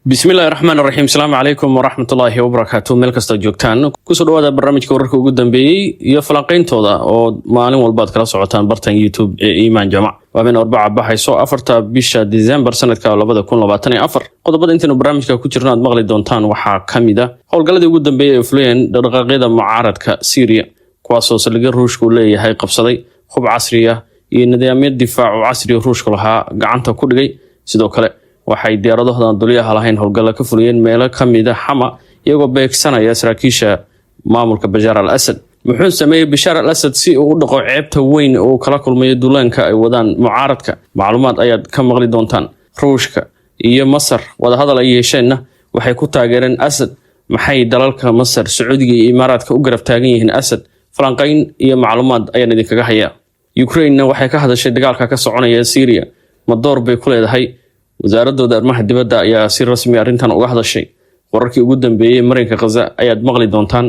بسم الله الرحمن الرحيم السلام عليكم ورحمة الله وبركاته مeel kasta joogtaan ku soo dhawaada barnaamijka wararka ugu dambeeyay iyo falanqeyntooda oo maalin walba aad kala socotaan bartan YouTube ee Iman Jamac waabeen arbaca baxayso 4 bisha December sanadka 2024 qodobada intaanu barnaamijka ku jirno aad maqli doontaan waxaa kamid ah howlgaladii ugu dambeeyay ee fuleen dhaqaaqyada mucaaradka Syria kuwaas oo saldhigga Ruushku leeyahay qabsaday hub casri ah iyo nidaamyo difaac oo casri ah Ruushku lahaa gacanta ku dhigay sidoo kale waxay diyaaradaha duuliyaha lahayn howlgalo ka fuliyeen meelo kamid ah Hama iyagoo beegsanaya saraakiisha maamulka Bashar al-Assad muxuu sameeyay Bashar al-Assad si uu u dhaqo ceebta weyn oo kala kulmay duulaanka ay wadaan mucaaradka macluumaad ayaad ka maqli doontaan Ruushka iyo Masar wada hadal ay yeesheen waxay ku taageereen Assad maxay dalalka Masar Sacuudiga iyo Imaaraadka u garab taagan yihiin Assad falanqeyn iyo macluumaad ayaan idinkaga hayaa Ukraine waxay ka hadashay dagaalka ka soconaya Syria ma door bay ku leedahay wasaaradooda arrimaha dibadda ayaa si rasmi ah arrintan uga hadashay wararkii ugu dambeeyay marinka Gaza ayaad maqli doontaan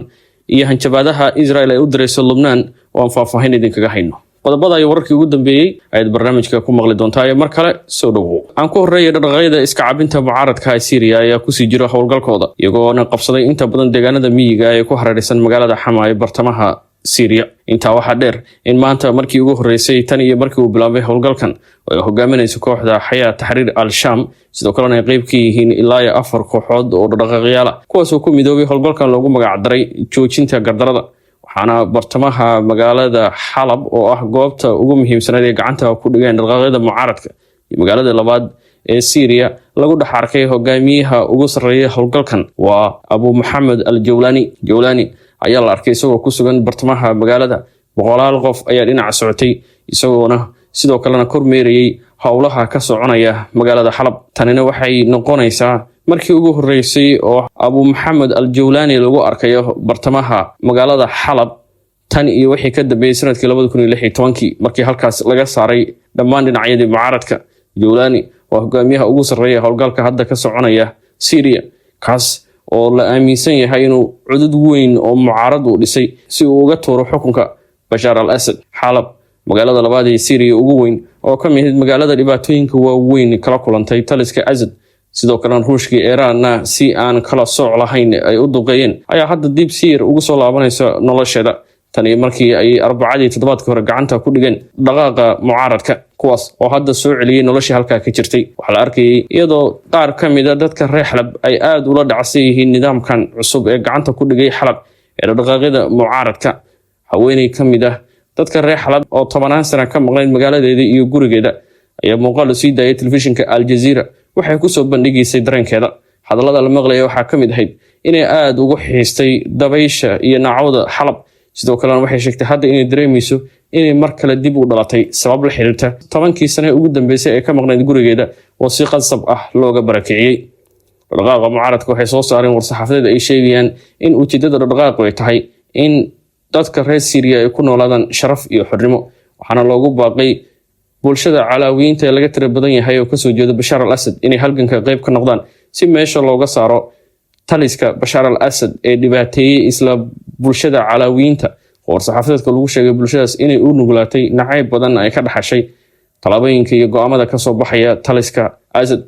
iyo hanjabaadaha Israel ay u dirayso Lebanon oo aan faahfaahin idinkaga hayno qodobada ay wararkii ugu dambeeyay ayaad barnaamijka ku maqli doontaan mar kale soo dhawow aan ku horeeyay dhaqaaqyada iska cabinta mucaaradka ee Syria ayaa ku sii jira howlgalkooda iyagoo qabsaday inta badan deegaanada miyiga ee ku hareeraysan magaalada Hama ee bartamaha Syria inta waxa dheer in maanta markii ugu horeysay tan iyo markii uu bilaabay howlgalkan oo hogaaminaysa kooxda Hayat Tahrir al-Sham sidoo kale ay qayb ka yihiin ilaa 4 kooxood oo dhaqaaqyaal ah kuwaas oo ku midoobay howlgalkan loogu magac daray joojinta gardarada waxaana bartamaha magaalada Halab oo ah goobta ugu muhiimsan ee gacanta ku dhigeen dhaqaaqyada mucaaradka iyo magaalada labaad ee Syria lagu dhaxarkay hogaamiyaha ugu sareeya howlgalkan waa Abu Muhammad al-Jawlani ayaa la arkay isagoo ku sugan bartamaha magaalada boqolaal qof ayaa dhinaca socotay isagoona sidoo kalena kormeerayay howlaha ka soconaya magaalada Halab tanina waxay noqonaysaa markii ugu horeysay oo Abu Muhammad al-Jawlani lagu arkayo bartamaha magaalada Halab tan iyo wixii ka dambeeyay sanadkii 2016 markii halkaas laga saaray dhammaan dhinacyadii mucaaradka Jawlani waa hogaamiyaha ugu sareeya howlgalka hadda ka soconaya Syria kaas oo la aaminsan yahay inuu cudud weyn oo mucaarad u dhisay si uu uga tooro xukunka Bashar al-Assad Halab magaalada labaad ee Syria ugu weyn oo ka mid magaalada dhibaatooyinka waaweyn kala kulantay taliska Assad sidoo kale Ruushka iyo Iran si aan kala sooc lahayn ay u duqeeyeen ayaa hadda dib siir ugu soo laabanaysa nolosheeda tani markii ay arbacadii toddobaadkii hore gacanta ku dhigeen dhaqaaqa mucaaradka kuwaas oo hadda soo celiyay noloshii halka ka jirtay waxa la arkayay iyadoo qaar ka mid ah dadka reer Halab ay aad ula dhacsan yihiin nidaamkan cusub ee gacanta ku dhigay Halab ee dhaqaaqyada mucaaradka haweeney ka mid ah dadka reer Halab oo 10 sano ka maqnayd magaaladeeda iyo gurigeeda ayaa muuqaal sii daayay telefishinka Al Jazeera waxay ku soo bandhigaysay dareenkeeda hadallada la maqlay waxa ka mid ahayd inay aad ugu xiistay dabaysha iyo nacawda Halab sidoo kale waxay sheegtay hadda inay dareemayso inay mar kale dib u dhalatay sabab la xiriirta 10kii sano ugu dambeysay ee ka maqnayd gurigeeda oo si qasab ah looga barakiciyay dhaqaaqa mucaaradka waxay soo saareen war-saxaafadeed ay sheegayaan in ujeedada dhaqaaqa ay tahay in dadka reer Syria ay ku noolaadaan sharaf iyo xornimo waxaana loogu baaqay bulshada calaawiyiinta ee laga tira badan yahay oo ka soo jeeda Bashar al-Assad inay halganka qayb ka noqdaan si meesha looga saaro taliska Bashar al-Assad ee dhibaateeyay isla bulshada calaawiyiinta war-saxaafadeedka lagu sheegay bulshadaas inay u nuglaatay nacayb badan ay ka dhaxashay talaabooyinka iyo go'aamada ka soo baxaya taliska Assad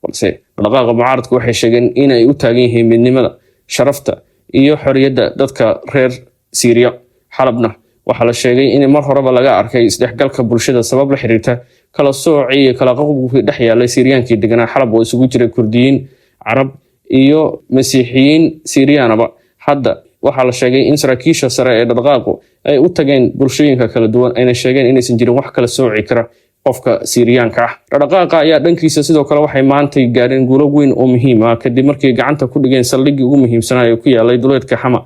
balse dhaqaaqa mucaaradku waxay sheegeen inay u taagan yihiin midnimada sharafta iyo xorriyadda dadka reer Syria Halabna waxa la sheegay in mar horeba laga arkay isdhexgalka bulshada sabab la xiriirta kala soocay iyo kala qaqobkii dhex yaalay Syriaankii deganaa Halab oo isugu jiray Kurdiyiin Arab iyo Masiixiyiin Syriaanaba hadda waxa la sheegay in saraakiisha sare ee dhaqaaqo ay u tageen bulshooyinka kala duwan ayna sheegeen inaysan jirin wax kala sooci kara qofka Syriaanka ah dhaqaaqa ayaa dhankiisa sidoo kale waxay maanta gaareen guulo weyn oo muhiim ah kadib markii gacanta ku dhigeen saldhig ugu muhiimsan ee ku yaalay duleedka Hama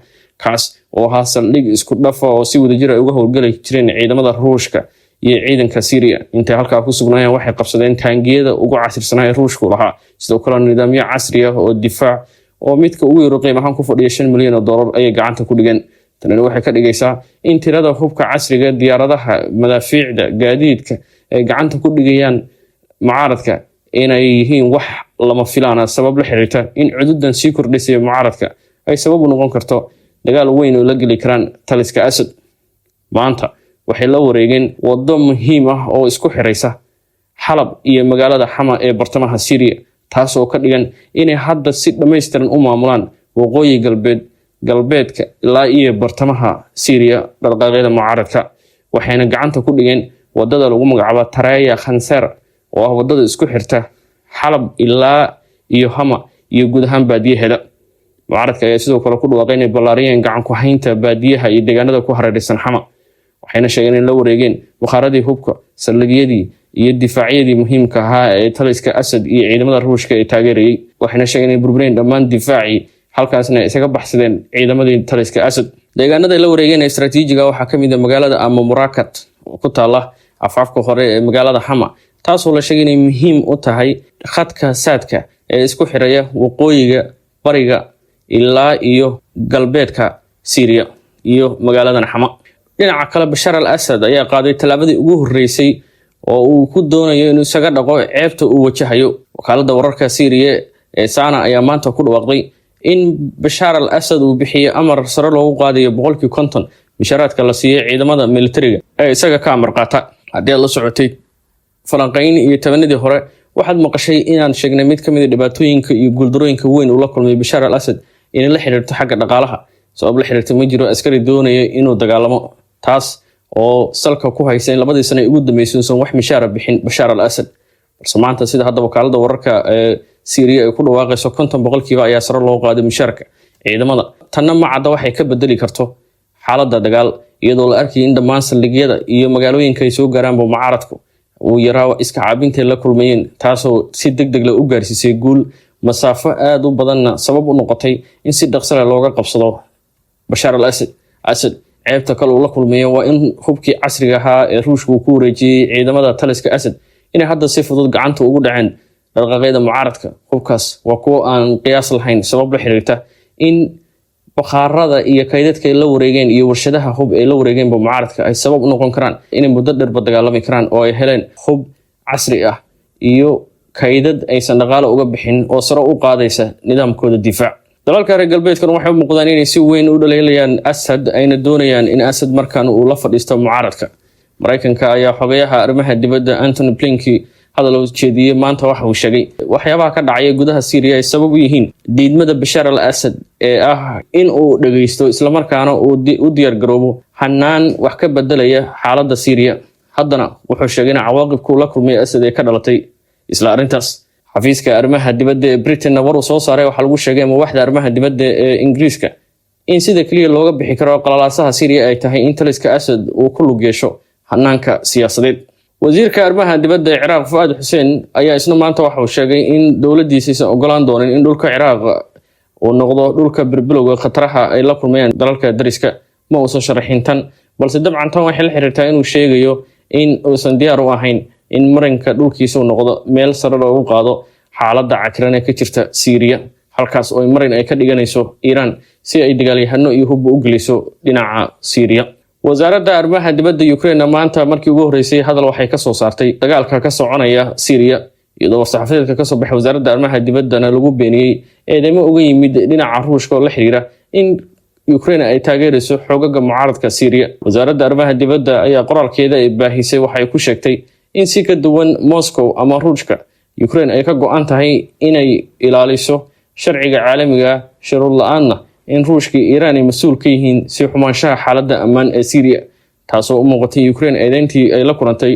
kaas oo ahaa saldhig isku dhafa oo si wadajir ah uga howlgalay jireen ciidamada Ruushka iyo ciidanka Syria inta halka ku sugnaayeen waxay qabsadeen taangiyada ugu casirsanaa ee Ruushku lahaa sidoo kale nidaamyo casri ah oo difaac oo midka ugu yar qiimo ahaan ku fadhiya $5 milyan ay gacanta ku dhigeen tanina waxay ka dhigaysaa in tirada hubka casriga diyaaradaha madaafiicda gaadiidka ay gacanta ku dhigayaan mucaaradka inay yihiin wax lama filaana sabab la xiriirta in cududan sii kordhisay mucaaradka ay sabab u noqon karto dagaal weyn oo la gali karaan taliska Assad maanta waxay la wareegeen wado muhiim ah oo isku xiraysa Halab iyo magaalada Hama ee bartamaha Syria taasoo ka dhigan inay hadda si dhammaystiran u maamulaan waqooyi galbeedka ilaa iyo bartamaha Syria dhaqdhaqaaqyada mucaaradka waxayna gacanta ku dhigeen wadada lagu magacaabo Taraya Khanser oo ah wadada isku xirta Xalab ilaa iyo Hama iyo guud ahaan baadiyaheeda mucaaradka ayaa sidoo kale ku dhawaaqay inay ballaariyeen gacan ku haynta baadiyaha iyo deegaanada ku hareeraysan Hama waxayna sheegeen in la wareegeen bukhaaradii hubka saldhigyadii iyo difaacyadii muhiimka ahaa ee taliska Asad iyo ciidamada Ruushka ee taageerayay waxayna sheegeen in burbureen dhammaan difaacii halkaasna isaga baxsadeen ciidamadii taliska Asad deegaanada la wareegeen istaraatiijiga waxaa kamid ah magaalada Murakat oo ku taala afaafka hore ee magaalada Hama taasoo la sheegay inay muhiim u tahay khadka saadka ee isku xiraya waqooyiga bariga ilaa iyo galbeedka Syria iyo magaaladan Hama dhinaca kale Bashar al-Assad ayaa qaaday talaabadii ugu horeysay oo uu ku doonayo inuu isaga dhaqo ceebta uu wajahayo wakaaladda wararka Syria ee Sana ayaa maanta ku dhawaaqday in Bashar al-Assad uu bixiyo amar sare loogu qaadayo 50% bisharaadka la siiyay ciidamada militariga ee isaga ka amar qaata haddii la socotay falanqayn iyo tabanadii hore waxaad maqashay inaan sheegnay mid kamid ah dhibaatooyinka iyo guuldarooyinka weyn uu la kulmay Bashar al-Assad in la xiriirto xagga dhaqaalaha sabab la xiriirto ma jiro askari doonaya inuu dagaalamo taas oo salka ku haysan labadii sano ugu dambeysay wax mishaar bixin Bashar al-Assad maanta sida hadda wakaaladda wararka ee Syria ay ku dhawaaqayso 50% ayaa sare loo qaaday mishaarka ciidamada tanna ma cadda waxay ka bedeli karto xaaladda dagaal iyadoo la arkay in dhammaan saldhigyada iyo magaalooyinka ay soo gaaraan mucaaradku uu yaraa iska caabinta la kulmayeen taasoo si degdeg ah u gaarsiisay guul masaafo aad u badanna sabab u noqotay in si dhaqso leh looga qabsado Bashar al-Assad ceebta kale uu la kulmayo waa in hubkii casriga ahaa ee Ruushku ku wareejiyay ciidamada taliska Asad inay hadda si fudud gacanta ugu dhaceen dhaqdhaqaaqyada mucaaradka hubkaas waa kuwo aan qiyaas lahayn sabab la xiriirta in bakhaarada iyo kaydadka la wareegeen iyo warshadaha hub ee la wareegeen mucaaradka ay sabab u noqon karaan inay muddo dheer dagaalami karaan oo ay heleen hub casri ah iyo kaydad aysan dhaqaale uga bixin oo sare u qaadaysa nidaamkooda difaac dalalka reer galbeedkan waxay u muuqdaan inay si weyn u dhaleelayaan Asad ayna doonayaan in Asad markaan uu la fadhiisto mucaaradka Mareykanka ayaa xogayaha arrimaha dibadda Anthony Blinken hadal uu jeediyay maanta waxa uu sheegay waxyaabaha ka dhacay gudaha Syria ay sabab u yihiin diidmada Bashar al-Assad ee ah in uu dhageysto isla markaana uu u diyaar garoobo hanaan wax ka bedelaya xaaladda Syria haddana wuxuu sheegay in cawaaqibku la kulmay Assad ee ka dhalatay isla arintaas xafiiska arrimaha dibadda ee Britain war uu soo saaray waxa lagu sheegay waaxda arrimaha dibadda ee Ingiriiska in sida kaliya looga bixi karo qalalaasaha Syria ay tahay in taliska Assad uu ku lug yeesho hanaanka siyaasadeed wasiirka arrimaha dibadda ee Ciraaq Fuad Hussein ayaa isna maanta waxa uu sheegay in dawladdiisa ogolaan doonin in dhulka Ciraaq uu noqdo dhulka bilbilowga khataraha ay la kulmayaan dalalka dariska ma uu soo sharaxin tan balse dabcan tan waxay la xiriirtaa inuu sheegayo in uusan diyaar u ahayn in marinka dhulkiisa uu noqdo meel sare loogu qaado xaaladda cakiran ee ka jirta Syria halkaas oo marin ay ka dhiganayso Iran si ay dagaalyahano iyo hub u geliso dhinaca Syria wasaaradda arrimaha dibadda Ukraine maanta markii ugu horeysay hadal waxay ka soo saartay dagaalka ka soconaya Syria iyadoo saxaafadda ka soo baxay wasaaradda arrimaha dibaddana lagu beeniyay eedeymo uga yimid dhinaca Ruushka oo la xiriira in Ukraine ay taageerayso xogaga mucaaradka Syria wasaaradda arrimaha dibadda ayaa qoraalkeeda ay baahisay waxay ku sheegtay in si ka duwan Moscow ama Ruushka Ukraine ay ka go'an tahay inay ilaaliso sharciga caalamiga shuruud la'aanna in Ruushka iyo Iran ay mas'uul ka yihiin si xumaanshaha xaaladda ammaan ee Syria taasoo u muuqatay Ukraine eedeyntii ay la kulantay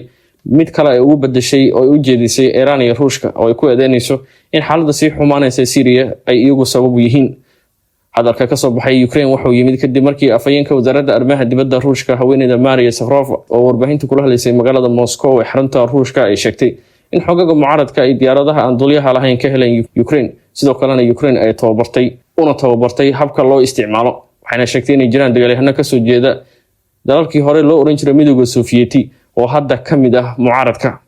mid kale ay ugu bedeshay oo u jeedisay Iran iyo Ruushka oo ay ku eedeynayso in xaaladda si xumaanaysa Syria ay iyagu sabab u yihiin hadalka ka soo baxay Ukraine wuxuu yimid kadib markii afayeenka wasaaradda arrimaha dibadda Ruushka haweeneyda Maria Zakharova oo warbaahinta kula hadlaysay magaalada Moscow ee xarunta Ruushka ay sheegtay in xogaga mucaaradka ay diyaaradaha aan duuliyaha lahayn ka heleen Ukraine sidoo kalena Ukraine ay tababartay habka loo isticmaalo waxayna sheegtay in jiraan dagaalyahano ka soo jeeda dalalkii hore loo oran jiray midowga Soviyeeti oo hadda kamid ah mucaaradka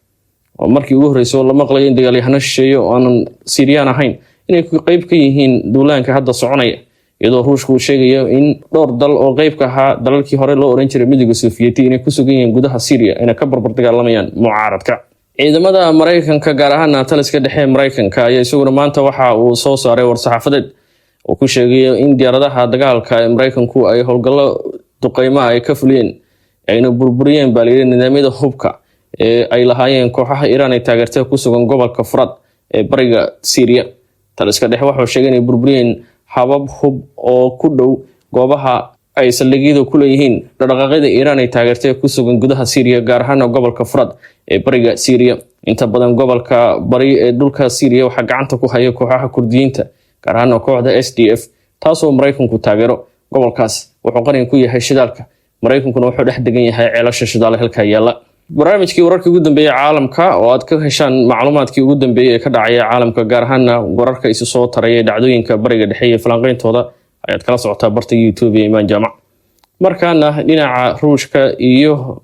oo markii ugu horeysay la maqlay in dagaalyahano shisheeye oo aan Syrian ahayn inay qayb ka yihiin duulaanka hadda soconaya iyadoo Ruushku uu sheegayo in dhowr dal oo qayb ka ahaa dalalkii hore loo oran jiray midowga Soviyeeti inay ku sugan yihiin gudaha Syria inay ka barbar dagaalamayaan mucaaradka ciidamada Mareykanka gaar ahaan taliska dhexe Mareykanka ayaa isaguna maanta waxa uu soo saaray war saxaafadeed oo ku sheegay in diyaaradaha dagaalka ee Mareykanku ay howlgallo duqeymaha ay ka fuliyeen ayna burburiyeen baaliyeed nidaamyada hubka ee ay lahaayeen kooxaha Iran ay taageertay ku sugan gobolka Furat ee bariga Syria. Taliska dhexe wuxuu sheegay inay burburiyeen habab hub oo ku dhow goobaha ay saldhigyadu ku leeyihiin dhaqdhaqaaqyada Iran ay taageertay ku sugan gudaha Syria gaar ahaan gobolka Furat ee bariga Syria. Inta badan gobolka bari ee dhulka Syria waxa gacanta ku haya kooxaha Kurdiyiinta gaar ahaan kooxda SDF taasoo Mareykanku taageero. Gobolkaas wuxuu qaran ku yahay shidaalka, Mareykankuna wuxuu dhex degan yahay ceelasha shidaal halka yaala. barnaamijkii wararkii ugu dambeeyay caalamka oo aad ka heshaan macluumaadkii ugu dambeeyay ee ka dhacaya caalamka gaar ahaan wararka isu soo taraya dhacdooyinka bariga dhexe iyo falanqeyntooda ayaad kala socotaa barta YouTube ee Imaan Jaamac. Markaana dhinaca Ruushka iyo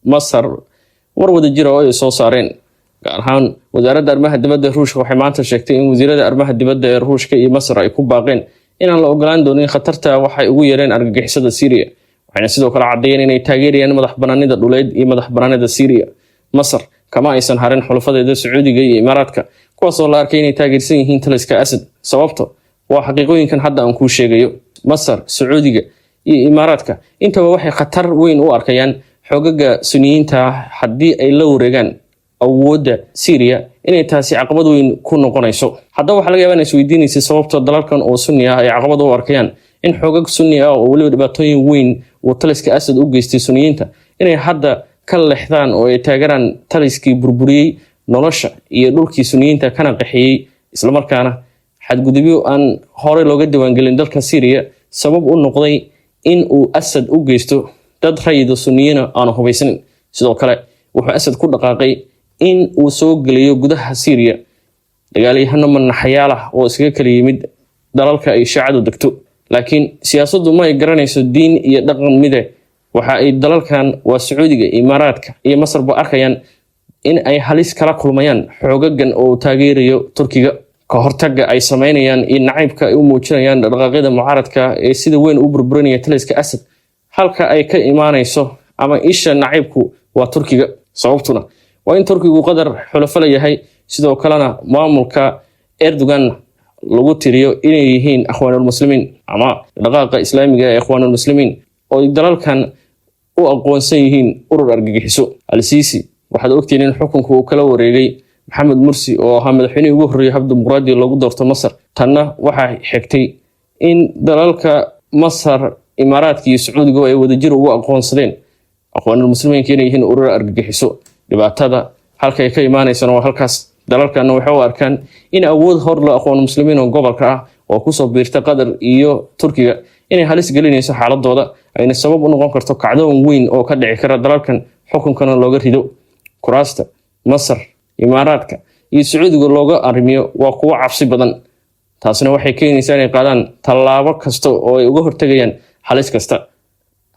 Masar war wada jira oo ay soo saareen gaar ahaan wasaaradda arrimaha dibadda Ruushka waxay maanta sheegtay in wasiirada arrimaha dibadda ee Ruushka iyo Masar ay ku baaqeen inaan la ogolaan doonin khatarta waxay ugu yeereen argagixisada Syria. waxayna sidoo kale cadeeyeen inay taageerayaan madaxbanaanida dhuleed iyo madaxbanaanida Syria. Masar kama aysan harin xulafadeeda Sacuudiga iyo Imaaraadka kuwaas oo la arkay inay taageersan yihiin taliska Asad. Sababta waa xaqiiqooyinkan hadda aan ku sheegayo. Masar, Sacuudiga iyo Imaaraadka intaba waxay khatar weyn u arkayaan xogaga Sunniyiinta haddii ay la wareegaan awoodda Syria inay taasi caqabad weyn ku noqonayso. Hadda waxa laga yaabaa inay isweydiinayso sababta dalalkan oo Sunni ah ay caqabad u arkayaan in xogag Sunni ah oo waliba dhibaatooyin weyn oo taliska Asad u geystay Sunniyiinta inay hadda ka leexdaan oo ay taageeraan taliskii burburiyay nolosha iyo dhulkii Sunniyiinta kana qaxiyay isla markaana xadgudubyo aan hore looga diiwaangelin dalka Syria sabab u noqday in uu Asad u geysto dad rayid Sunniyiin aan hubaysan. sidoo kale wuxuu Asad ku dhaqaaqay in uu soo geliyo gudaha Syria dagaalyahano manaxyaal ah oo iskaga kala yimid dalalka ay Shiicadu degto. laakiin siyaasaddu ma ay garanayso diin iyo dhaqan mide waxa ay dalalkan waa Sacuudiga, Imaaraadka iyo Masar ba arkayaan in ay halis kala kulmayaan xogagan oo taageerayo Turkiga. ka hortagga ay sameynayaan in naciibka ay u muujinayaan dhaqaaqyada mucaaradka ee sida weyn u burburinaya taliska Asad halka ay ka imaanayso ama isha naciibku waa Turkiga. sababtuna waa in Turkigu qadar xulafo yahay sidoo kalena maamulka Erdogan lagu tiriyo inay yihiin akhwaanul muslimiin ama dhaqaaqa islaamiga ee akhwaanul muslimiin oo dalalkan u aqoonsan yihiin urur argagixiso. Al-Sisi waxaad ogtiin in xukunku uu kala wareegay Maxamed Mursi oo ahaa madaxweynihii ugu horreeyay hab dimuqraadi lagu doorto Masar. tanna waxay xigtay in dalalka Masar, Imaaraadka iyo Sacuudiga ay wadajir ugu aqoonsadeen akhwaanul muslimiinka inay yihiin urur argagixiso. dhibaatada halka ay ka imaanaysana waa halkaas. dalalkana waxay u arkaan in awood hor loo aqoon muslimiin oo gobolka ah oo ku soo biirta Qatar iyo Turkiga inay halis gelinayso xaaladooda ayna sabab u noqon karto kacdoon weyn oo ka dhici kara dalalkan xukunkana looga rido. kuraasta Masar, Imaaraadka iyo Sacuudiga looga arrimiyo waa kuwa cabsi badan. taasina waxay keenaysaa inay qaadaan tallaabo kasta oo ay uga hortagayaan halis kasta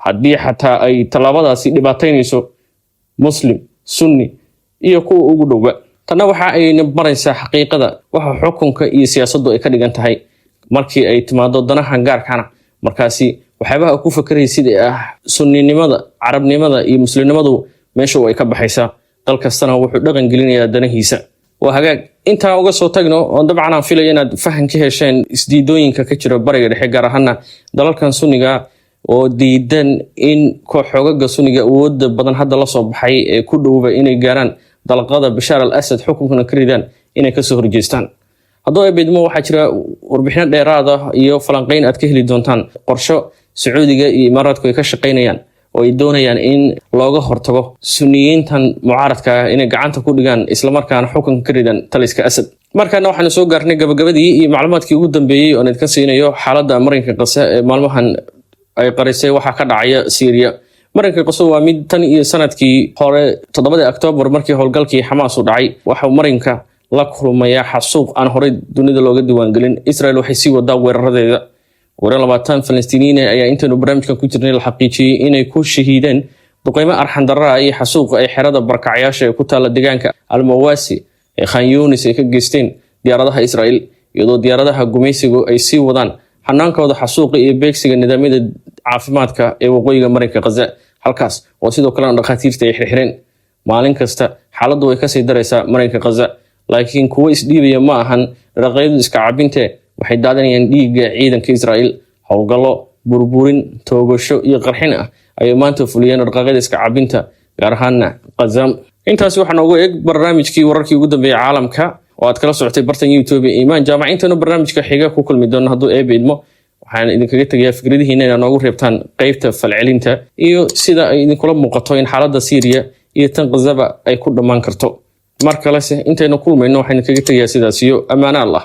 haddii xataa ay tallaabadaasi dhibaataynayso Muslim, Sunni iyo kuwa ugu dhowba. tanna waxa ay baraysaa xaqiiqada waxa xukunka iyo siyaasaddu ay ka dhigan tahay markii ay timaado danaha gaarkana. markaasi waxyaabaha ku fakarayay sida Sunninimada, Carabnimada iyo Muslimnimadu meesha way ka baxaysaa. dal kastana wuxuu dhaqan gelinayaa danahiisa. waa hagaag inta uga soo tagno oo dabcan aan filayo inaad faham ka hesheen isdiidooyinka ka jira bariga dhexe gaar ahaan dalalkan Sunniga oo diidan in kooxogaga Sunniga awoodda badan hadda la soo baxay ee ku dhowba inay gaaraan dalqada Bashar al-Assad xukunkana ka ridaan inay ka soo horjeestaan. haddoo ay beedmo waxaa jira warbixino dheeraad ah iyo falanqeyn aad ka heli doontaan qorsho Sacuudiga iyo Imaaraadku ay ka shaqeynayaan oo ay doonayaan in looga hortago Sunniyiintan mucaaradka inay gacanta ku dhigaan isla markaana xukunka ka ridaan taliska Asad. markaana waxaan soo gaarnay gabagabadii iyo macluumaadkii ugu dambeeyay oo idinka siinayo xaaladda Mareykanka Gaza ee maalmahan ay qarisay waxa ka dhacaya Syria. Mareykanka Gaza waa mid tan iyo sanadkii hore 7 Oktoobar markii howlgalkii Xamaas u dhacay waxa Mareykanka la kulmaya xasuuq aan hore dunida looga diiwaangelin. Israel waxay sii wadaa weeraradeeda. weerar 20 Falastiiniin ayaa intaanu barnaamijkan ku jirnay la xaqiijiyay inay ku shahiideen duqeymo arxan darro ah iyo xasuuq ay xerada barkacyaasha ee ku taala deegaanka Al-Mawasi ee Khan Yunis ay ka geysteen diyaaradaha Israel iyadoo diyaaradaha gumaysigu ay sii wadaan xanaankooda xasuuqa iyo beegsiga nidaamyada caafimaadka ee waqooyiga Mareykanka Gaza halkaas oo sidoo kale dhaqaatiirta ay xirxireen. maalin kasta xaaladdu way ka sii daraysaa Mareykanka Gaza laakiin kuwa isdhiibaya ma ahan dhaqaaqyada iska cabinte waxay daadanayaan dhiigga ciidanka Israel. howlgallo burburin, toogasho iyo qarxin ah ay maanta fuliyeen dhaqaaqyada iska cabinta gaar ahaan Gaza. intaas waxaan ugu eeg barnaamijkii wararkii ugu dambeeyay caalamka waad kala socotay bartan YouTube iimaan jaamac intana barnaamijka xiga ku kulmi doona hadduu eebeedmo waxaan idinkaga tagayaa fikradihiina inaad noogu reebtaan qaybta falcelinta iyo sida ay idinkula muuqato in xaaladda Syria iyo tan Gaza ay ku dhamaan karto mar kale intaynu kulmayno waxaan idinkaga tagayaa sidaas iyo amaana Allah.